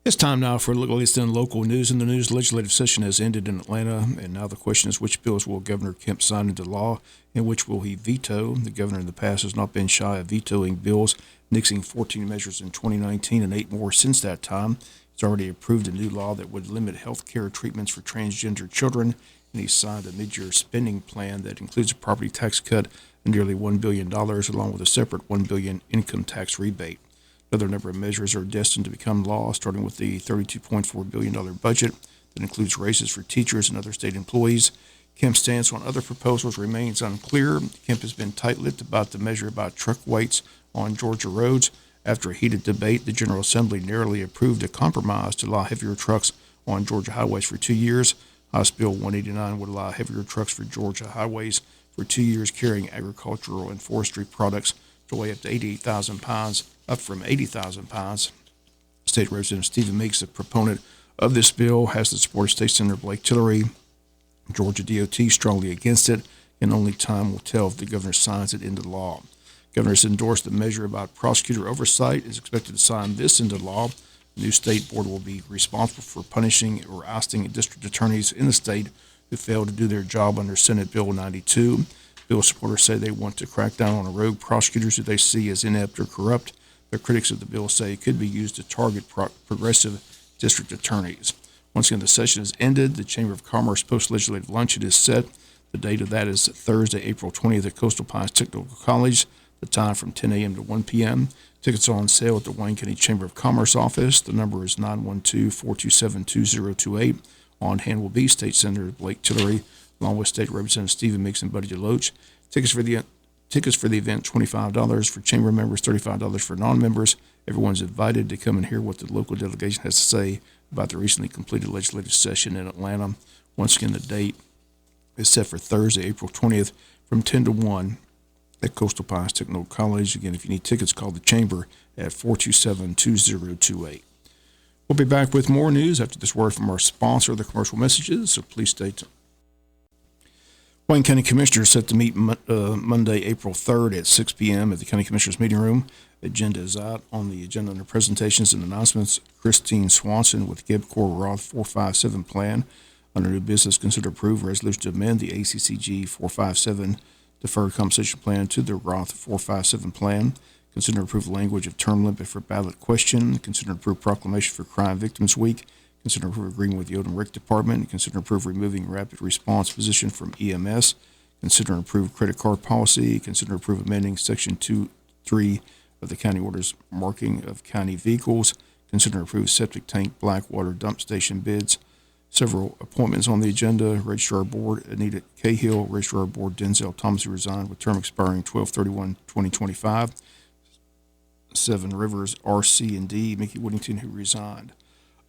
It's time now for a look at latest in local news. In the news, the legislative session has ended in Atlanta, and now the question is which bills will Governor Kemp sign into law and which will he veto? The governor in the past has not been shy of vetoing bills, nixing 14 measures in 2019 and 8 more since that time. He's already approved a new law that would limit health care treatments for transgender children, and he signed a mid-year spending plan that includes a property tax cut of nearly $1 billion, along with a separate $1 billion income tax rebate. Another number of measures are destined to become law, starting with the $32.4 billion budget that includes raises for teachers and other state employees. Kemp's stance on other proposals remains unclear. Kemp has been tight-lipped about the measure about truck weights on Georgia roads. After a heated debate, the General Assembly narrowly approved a compromise to allow heavier trucks on Georgia highways for 2 years. House Bill 189 would allow heavier trucks for Georgia highways for 2 years carrying agricultural and forestry products to weigh up to 88,000 pounds, up from 80,000 pounds. State Representative Stephen Meeks, a proponent of this bill, has the support of State Senator Blake Tillery. Georgia DOT strongly against it, and only time will tell if the governor signs it into law. The governor has endorsed the measure about prosecutor oversight, is expected to sign this into law. The new state board will be responsible for punishing or ousting district attorneys in the state who fail to do their job under Senate Bill 92. Bill supporters say they want to crack down on rogue prosecutors who they see as inept or corrupt. But critics of the bill say it could be used to target progressive district attorneys. Once again, the session has ended. The Chamber of Commerce post-legislative luncheon is set. The date of that is Thursday, April 20th at Coastal Pines Technical College. The time from 10 a.m. to 1 p.m. Tickets are on sale at the Wayne County Chamber of Commerce office. The number is 912-427-2028. On hand will be State Senator Blake Tillery, along with State Representative Stephen Meeks and Buddy DeLoach. Tickets for the event, $25. For chamber members, $35 for non-members. Everyone's invited to come and hear what the local delegation has to say about the recently completed legislative session in Atlanta. Once again, the date is set for Thursday, April 20th from 10 to 1 at Coastal Pines Technical College. Again, if you need tickets, call the chamber at 427-2028. We'll be back with more news after this word from our sponsor, the commercial messages, so please stay tuned. Wayne County Commissioners set to meet Monday, April 3rd at 6 p.m. at the County Commissioners Meeting Room. Agenda is out. On the agenda under presentations and announcements, Christine Swanson with GEBCOR Roth 457 plan. Under new business, consider approve resolution to amend the ACCG 457 deferred compensation plan to the Roth 457 plan. Consider approve language of term limit for ballot question. Consider approve proclamation for Crime Victims Week. Consider approve agreement with the Odom Rec Department. Consider approve removing rapid response position from EMS. Consider approve credit card policy. Consider approve amending section 2.3 of the county orders marking of county vehicles. Consider approve septic tank black water dump station bids. Several appointments on the agenda. Registrar Board Anita Cahill. Registrar Board Denzel Thomas, who resigned with term expiring 12/31/2025. Seven Rivers RC and D Mickey Whittington, who resigned.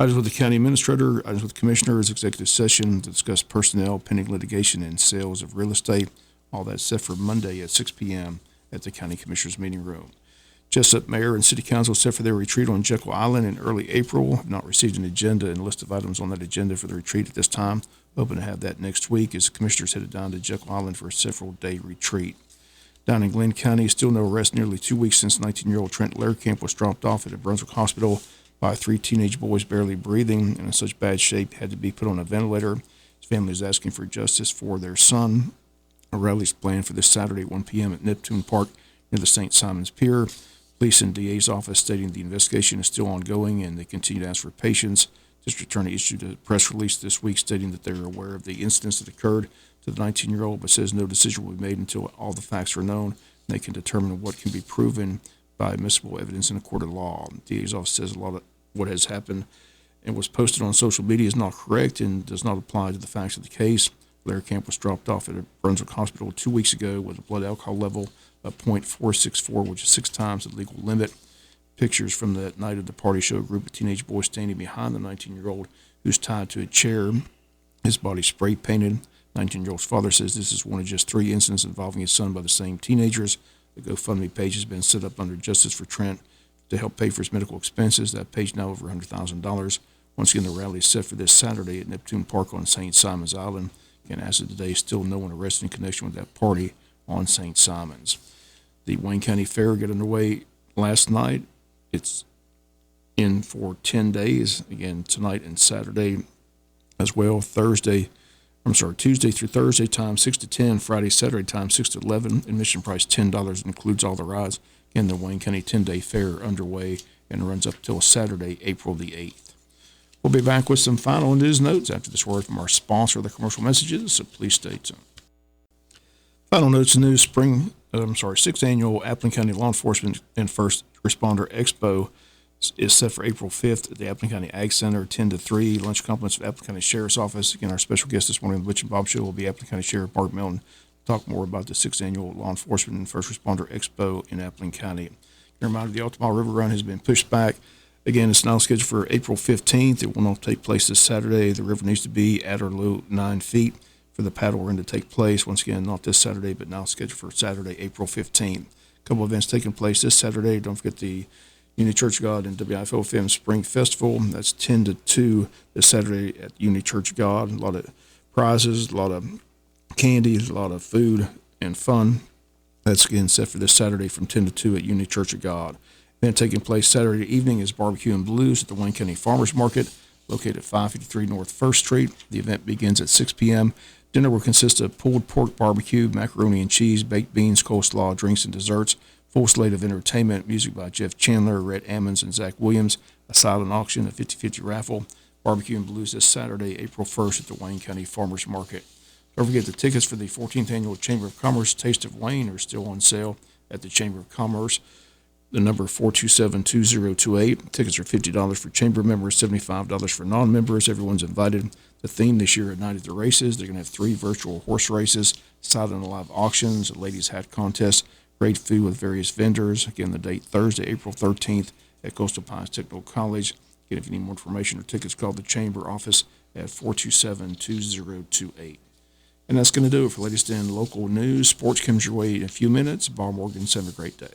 Items with the county administrator, items with the commissioners, executive session to discuss personnel, pending litigation, and sales of real estate. All that's set for Monday at 6 p.m. at the county commissioners meeting room. Jesup Mayor and City Council set for their retreat on Jekyll Island in early April. Have not received an agenda and list of items on that agenda for the retreat at this time. Hoping to have that next week as the commissioners headed down to Jekyll Island for a several-day retreat. Down in Glenn County, still no arrest nearly 2 weeks since 19-year-old Trent Lehrkamp was dropped off at a Brunswick hospital by 3 teenage boys barely breathing and in such bad shape had to be put on a ventilator. His family is asking for justice for their son. A rally is planned for this Saturday at 1 p.m. at Neptune Park near the St. Simon's Pier. Police and DA's office stating the investigation is still ongoing and they continue to ask for patience. District Attorney issued a press release this week stating that they are aware of the incidents that occurred to the 19-year-old, but says no decision will be made until all the facts are known and they can determine what can be proven by admissible evidence in a court of law. The DA's office says a lot of what has happened and was posted on social media is not correct and does not apply to the facts of the case. Lehrkamp was dropped off at a Brunswick hospital 2 weeks ago with a blood alcohol level of .464, which is 6 times the legal limit. Pictures from that night of the party show a group of teenage boys standing behind the 19-year-old who's tied to a chair, his body spray painted. 19-year-old's father says this is one of just 3 incidents involving his son by the same teenagers. The GoFundMe page has been set up under Justice for Trent to help pay for his medical expenses. That page now over $100,000. Once again, the rally is set for this Saturday at Neptune Park on St. Simon's Island. Again, as of today, still no one arrested in connection with that party on St. Simon's. The Wayne County Fair got underway last night. It's in for 10 days, again, tonight and Saturday as well. Tuesday through Thursday, time 6 to 10. Friday, Saturday, time 6 to 11. Admission price $10, includes all the rides. Again, the Wayne County 10-day fair underway and runs up till Saturday, April the 8th. We'll be back with some final news notes after this word from our sponsor, the commercial messages, so please stay tuned. Final notes and news: 6th annual Appling County Law Enforcement and First Responder Expo is set for April 5th at the Appling County Ag Center, 10 to 3. Lunch compliments of Appling County Sheriff's Office. Again, our special guest this morning on the Butch and Bob Show will be Appling County Sheriff Mark Milton. Talk more about the 6th annual Law Enforcement and First Responder Expo in Appling County. A reminder, the Altamont River Run has been pushed back. Again, it's now scheduled for April 15th. It will not take place this Saturday. The river needs to be at or below 9 feet for the paddle run to take place. Once again, not this Saturday, but now scheduled for Saturday, April 15th. A couple events taking place this Saturday. Don't forget the Unity Church of God and WIFOFM Spring Festival. That's 10 to 2 this Saturday at Unity Church of God. A lot of prizes, a lot of candy, a lot of food and fun. That's again set for this Saturday from 10 to 2 at Unity Church of God. Event taking place Saturday evening is Barbecue and Blues at the Wayne County Farmers Market, located at 553 North 1st Street. The event begins at 6 p.m. Dinner will consist of pulled pork barbecue, macaroni and cheese, baked beans, coleslaw, drinks, and desserts. Full slate of entertainment, music by Jeff Chandler, Rhett Ammons, and Zach Williams, a silent auction, a 50-50 raffle. Barbecue and Blues this Saturday, April 1st at the Wayne County Farmers Market. Don't forget the tickets for the 14th Annual Chamber of Commerce Taste of Wayne are still on sale at the Chamber of Commerce. The number 427-2028. Tickets are $50 for chamber members, $75 for non-members. Everyone's invited. The theme this year at Night at the Races, they're going to have 3 virtual horse races, silent and live auctions, a ladies' hat contest, great food with various vendors. Again, the date Thursday, April 13th at Coastal Pines Technical College. Again, if you need more information or tickets, call the chamber office at 427-2028. And that's going to do it for latest in local news. Sports comes your way in a few minutes. Bob Morgan, have a great day.